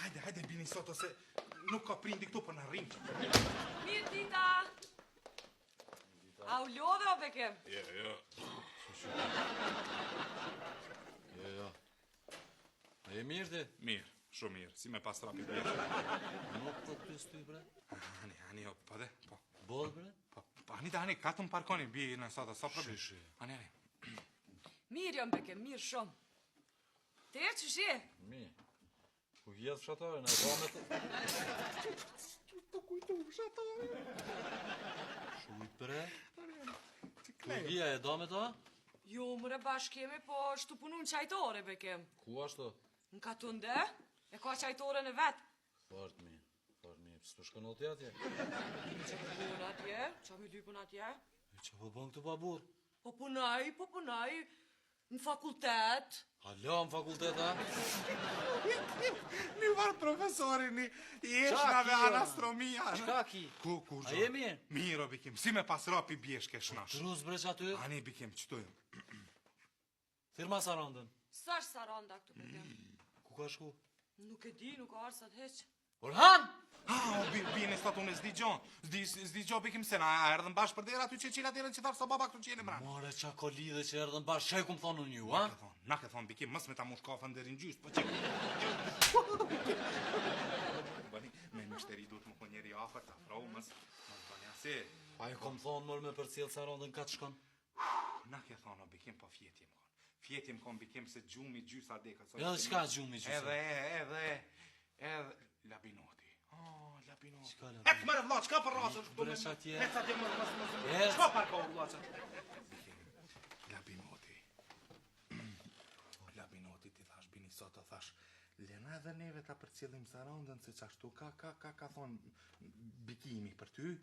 Hajde, bini sot ose nuk ka prindi këtu për në rrim. Mirë dita! A u lodhe o bekem? Jo. A je mirë ti? Mirë, shumë mirë, si me pas trapi bjerë. Nuk të pys ty, bre? Ani, jo, po dhe, po. Bodh, bre? Po, ani, ka të më parkoni, bi në sota, sa problem. Shi. Ani. Mirë jam bekem, mirë shumë. Te që shi? Mirë. Ku jetë fshatare, në e ba me të... Të kujtu fshatare. Shujt, bre? Ku hija e da me ta? Jo, mëre bashkemi, po shtu punu në qajtore, bekem. Ku ashtu? Në katunde, e ka qajtore në vetë. Fart mirë. Së shkon të atje? Që punën atje, që mi lypën atje? E që po bën këtu pa burë? Po punaj, në fakultet. Hala në fakultet, a? Një varë profesori, një jeshnave anastromia. Qka ki? Ku, A je mirë? Mirë, o bikim, si me pas rapi bjeshke shnash. Truz bre që aty? Ani, bikim, qëtojmë. Firma Sarandën. Sa është Saranda këtu, bekem? Ku ka shku? Nuk e di, nuk ka arsat heq. Orhan! Bine sot unë s'di gjo bikim se na erdhën bashkë për dera aty që qila dherën që tharë sa baba këtu qene mra. More qa ko lidhe që erdhën bashkë, që e kum thonë unë ju, a? Na ke thonë bikim, mës me ta mush kafën dherin gjysë, po që... Bani, me mështeri du të më po njeri afer, ta frau, mës bani ase. A e kom thonë mërë me për cilë Sarandën ka të shkon? Na ke thonë o bikim, po fjetjem kon. Fjetjem kon bikim se gjumi gjysa deka. Edhe qka gjumi gjysa? Edhe labinoti. Labinoti. Qka labinoti? Ek mërë vla, qka për rasë? Bre qa tje? Qka për ka u vla që? Labinoti ti thash, bini sot të thash, lena edhe neve ta për cilëm Sarandën, se qashtu ka thonë bikimi për ty,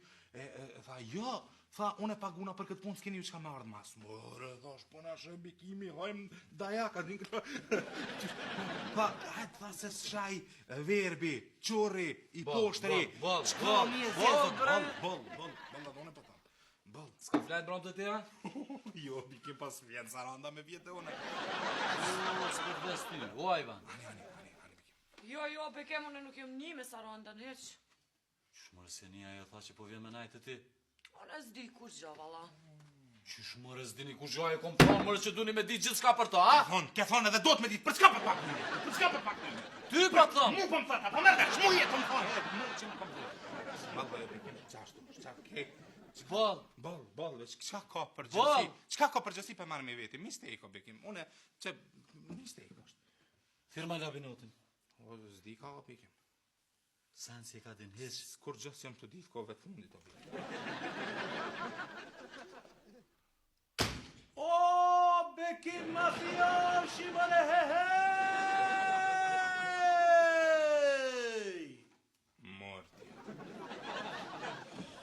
tha, jo, tha, unë e paguna për këtë punë, s'keni ju qka me ardhë mas. Mërë, thash, po na shë bikimi, hajmë dajaka, tha, se shaj verbi, qurri, i poshtri, qka mi e zezën, bol, Ska flajt bram të tira? jo, bikim pas vjetë Saranda me vjetë e une. S'ka vdes ty, o Ivan. Ani, Jo, bekem, unë nuk jem një me Sarandën heq. Shmërë se një ajo tha që po vjen me najtë të ti. Unë s'di kur gjo, valla. Qysh mërë s'dini ku gjoj e kom thonë mërë që duni me ditë gjithë s'ka për ta, a? Ke thonë edhe do të me ditë, për s'ka për pak një? Ty pa të thonë? Mu për më thata, për mërë dhe, shmu jetë për më thonë. Mërë që më kom thonë. Malë e bikim, qashtu, Bol, qka ka përgjësi? Qka ka përgjësi për marrë me veti? Mistake o bikim, une, që mistake është. Firma labinotin. O, zdi ka o bikim. Sen si e ka din heq. Kur gjës jam të ditë kove të fundit o bikim. O, bekim mafian, shimane hej! Morti.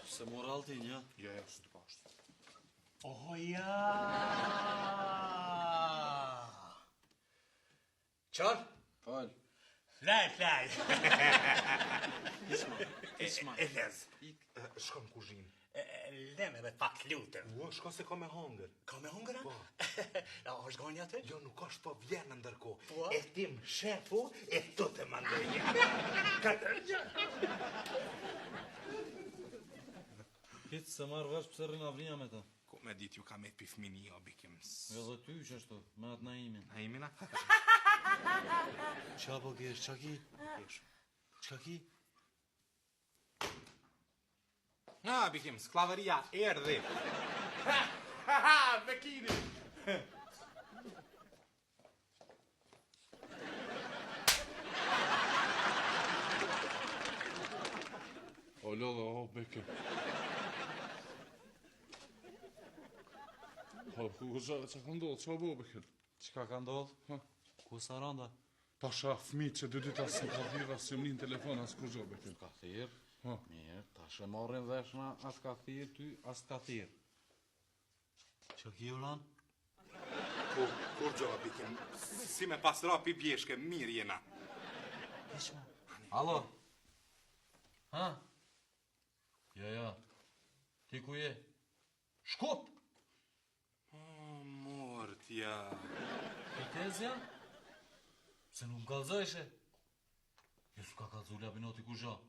Se moral ti një? Jo, së të pashtë. Oh, ja! Qar? Fal. Flaj. Isma. E lez. Shko në kuzhinë. Leme me pak lutëm. Ua, shko se ka me hangër. Ka me hongëra? Po. Ja, është gani atë? Jo, nuk është po vjenë ndërko. Po? E tim shefu, e të të mandojnë. Katër gjë. Hitë se marrë vesh pëse rrinë avrinja me ta. Ku me dit ju ka me t'pi fmini o bikim. Jo dhe ty që ashtu, me atë naimin. Naimina? Qa po kesh, qa ki? Qa ki? Na, bikim, sklavëria erdhi. Bekini. O lodha, o bekim. Po, që ka ndodhë, që bo bekim? Qka ka ndodhë? Ku Saranda? Pasha fmi që dy dita së më ka thirë, asë jëmë një në telefon, asë kur gjo bekim. Ka thirë? Mirë, ta shë marrin veshna, as ka thirë ty, as ka thirë. Që ki ulan? Kur gjo, bikim, si me pas rapi bjeshke, mirë jena. Alo? Ha? Ja. Ti ku je? Shkup! Mortja. Këtezja? Se nuk më kalzojshe? Jo s'ka S'ka ka zula binoti ku zha.